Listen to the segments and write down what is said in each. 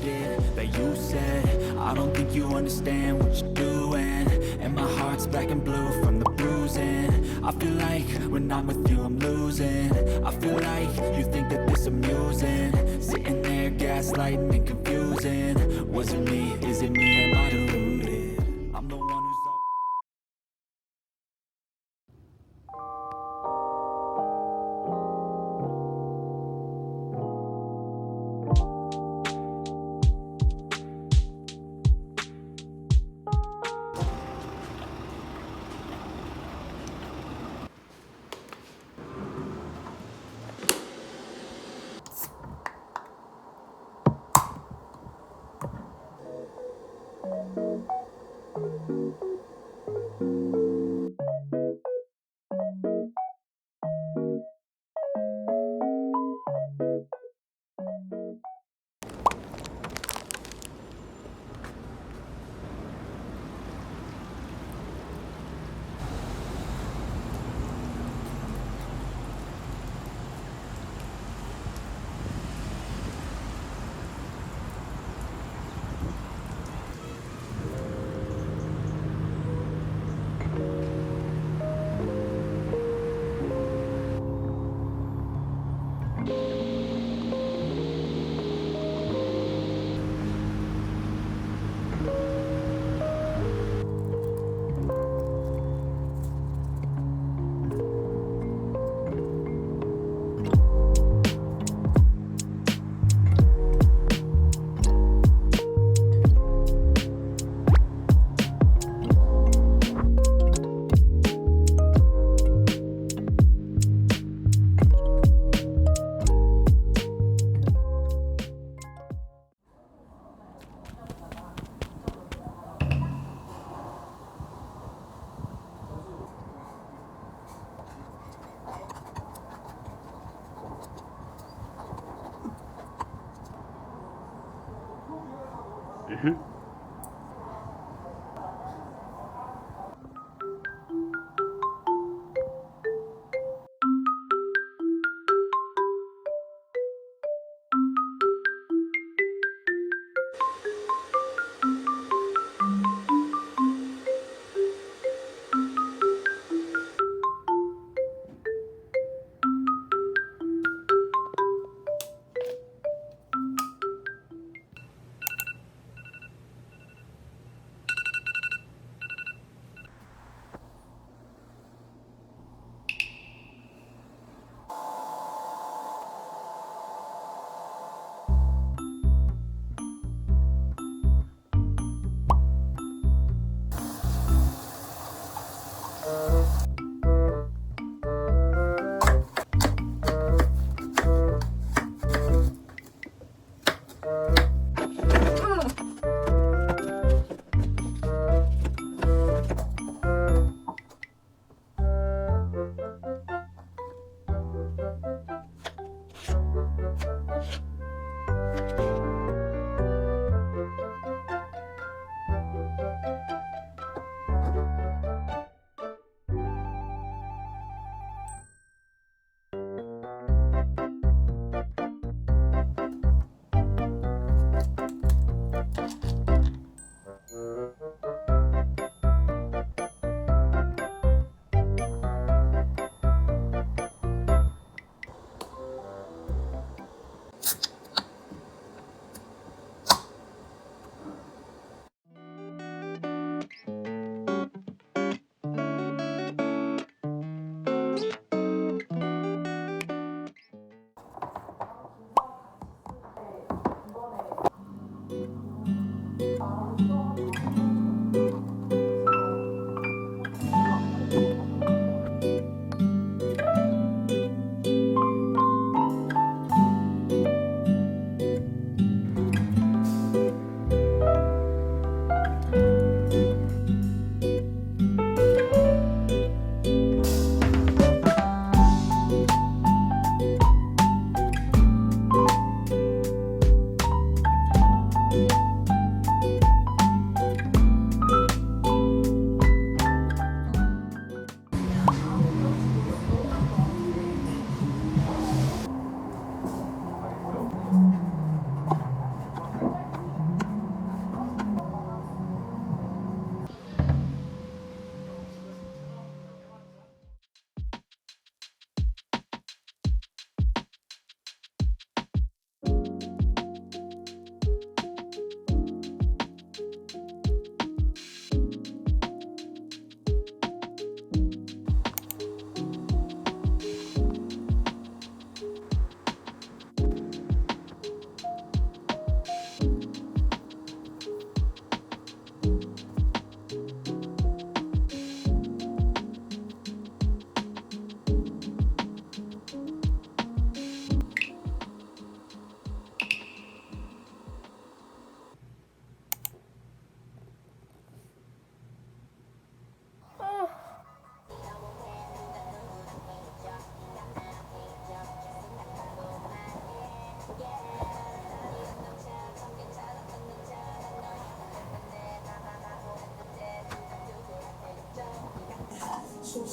shit that you said. I don't think you understand what you're doing, and my heart's black and blue from the bruising. I feel like when I'm with you I'm losing. I feel like you think that this amusing, sitting there gaslighting and confusing. Was it me? Is it me? Am I deluded? I'm the one who's all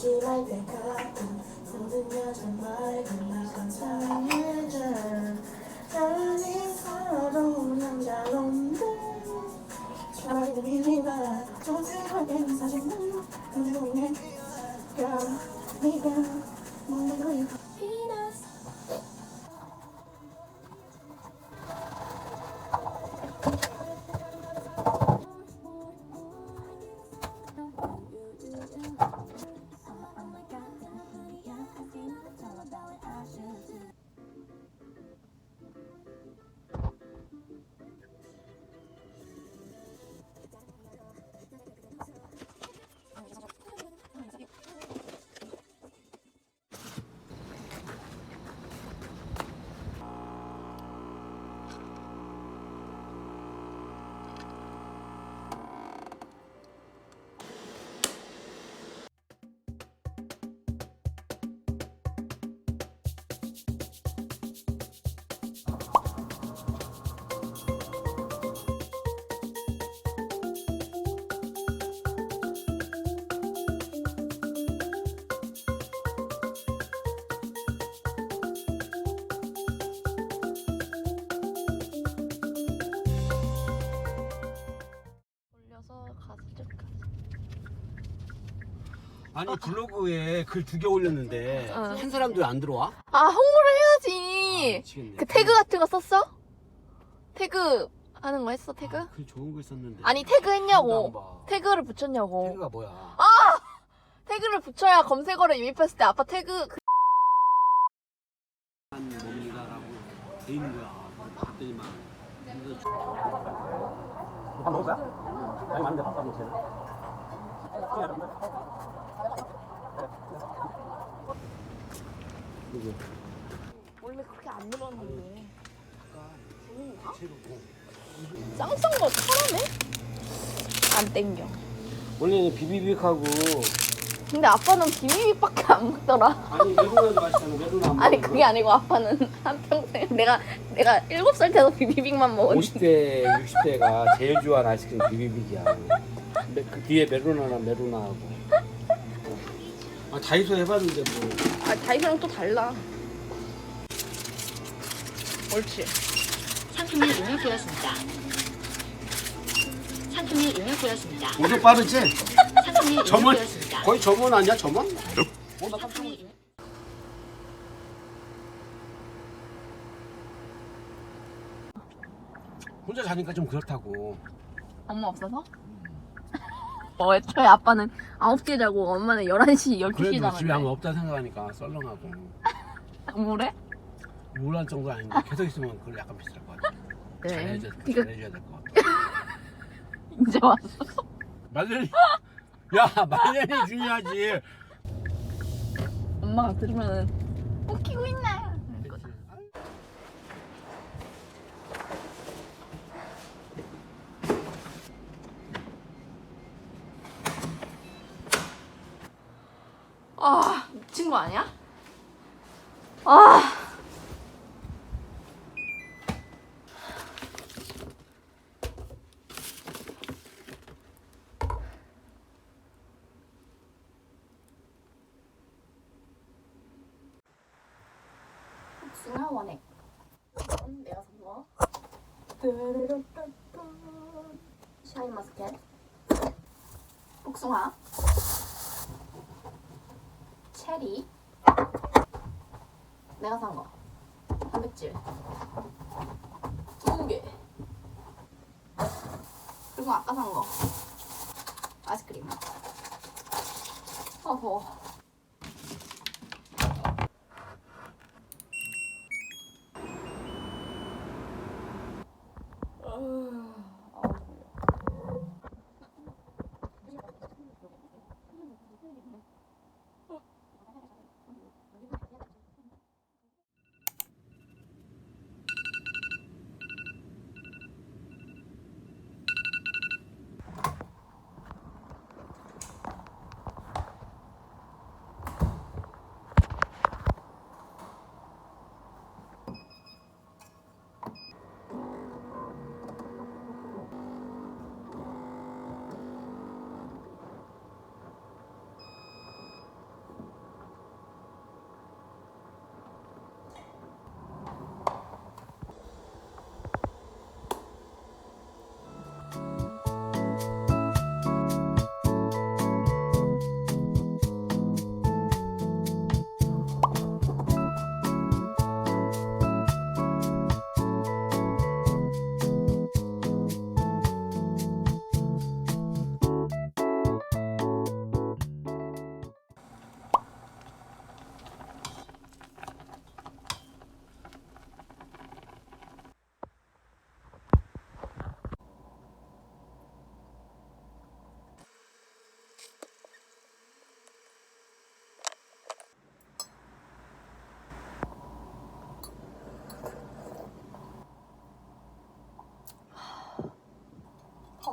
심심할 때 가끔 모든 여자 맑은 나간 사랑해줘 아니서도 남자로인데 좋아하는 미리만 조심하게 사진은 그대로 내 네가 먹는 거야 아니 블로그에 글 2개 올렸는데 한 사람도 안 들어와? 아, 홍보를 해야지. 미치겠네. 그 태그 같은 거 썼어? 태그 하는 거 했어, 태그? 글 좋은 거 있었는데. 아니, 태그 하나도 했냐고. 안 봐. 태그를 붙였냐고. 태그가 뭐야? 태그를 붙여야 검색어를 유입했을 때 아빠 태그 한 뭡니다라고 돼 있는 거야. 봤더니만. 밥 먹을 거야? 아니 많은데 밥 먹지. 원래 그렇게 안 늘었는데. 쌍쌍거 사람해? 안 땡겨. 원래는 비비빅하고 근데 아빠는 비비빅밖에 안 먹더라. 아니 메로나도 맛있잖아. 메로나 안 아니 먹는 그게 아니고 아빠는 한평생 내가 7살 때도 비비빅만 먹었는데 50대, 60대가 제일 좋아하는 아이스크림 비비빅이야. 그 뒤에 메로나하고. 아 다이소 해봤는데 뭐. 아 다이소랑 또 달라. 옳지. 상품이 입력되었습니다. 상품이 입력되었습니다. 엄청 빠르지? 상품이 점원 입력되었습니다. 거의 점원 아니야 점원? 나 깜짝 상품이 입력- 혼자 자니까 좀 그렇다고. 엄마 없어서? 애초에 아빠는 9시에 자고 엄마는 11시, 12시에 그래도 집에 아무 자는데 없다 생각하니까 썰렁하고. 뭐래? 우울한 정도 아닌데 계속 있으면 그걸 약간 비쌀 것 같아. 네. 잘해줘야 그러니까 될 것 같아. 이제 왔어. 말년이 야 말년이 중요하지. 엄마가 들으면은 웃기고 있네. 아, 미친 거 아니야? 아. 복숭아 원액. 내가 산 거. 샤인머스켓. 복숭아. 체리. 내가 산 거. 단백질. 2개. 그리고 아까 산 거. 아이스크림. 더워.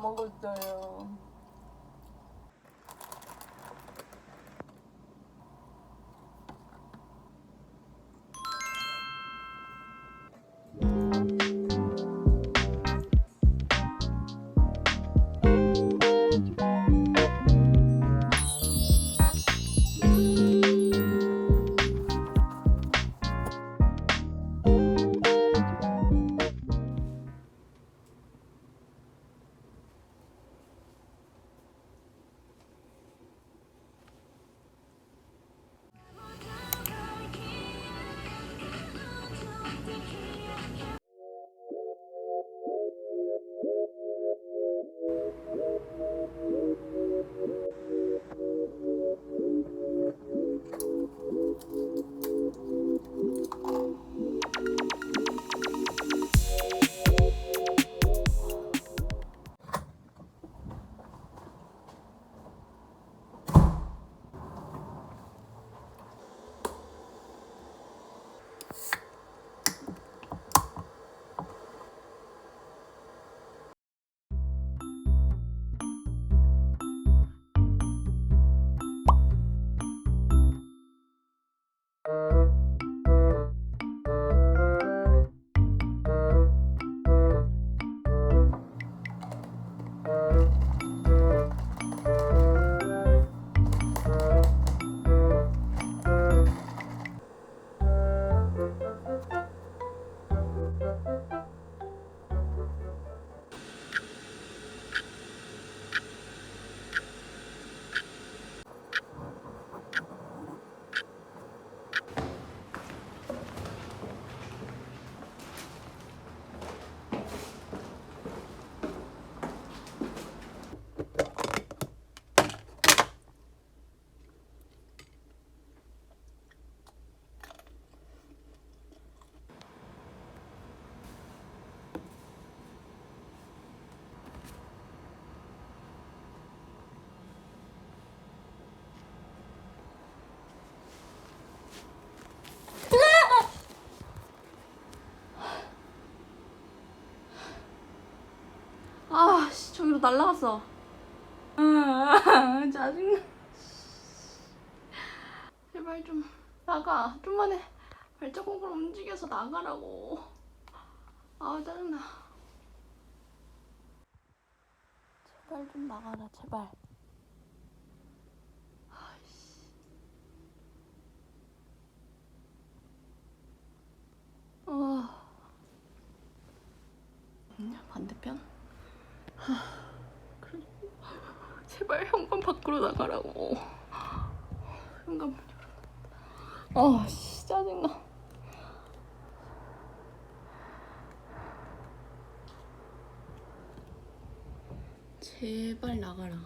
먹었어요. 아, 씨, 저기로 날라갔어. 짜증나. 제발 좀 나가. 좀만에 발자국을 움직여서 나가라고. 아, 짜증나. 제발 좀 나가라, 제발. 아이씨. 반대편? 그래. 제발 현관 밖으로 나가라고. 현관 문 열어. 씨, 짜증나. 제발 나가라.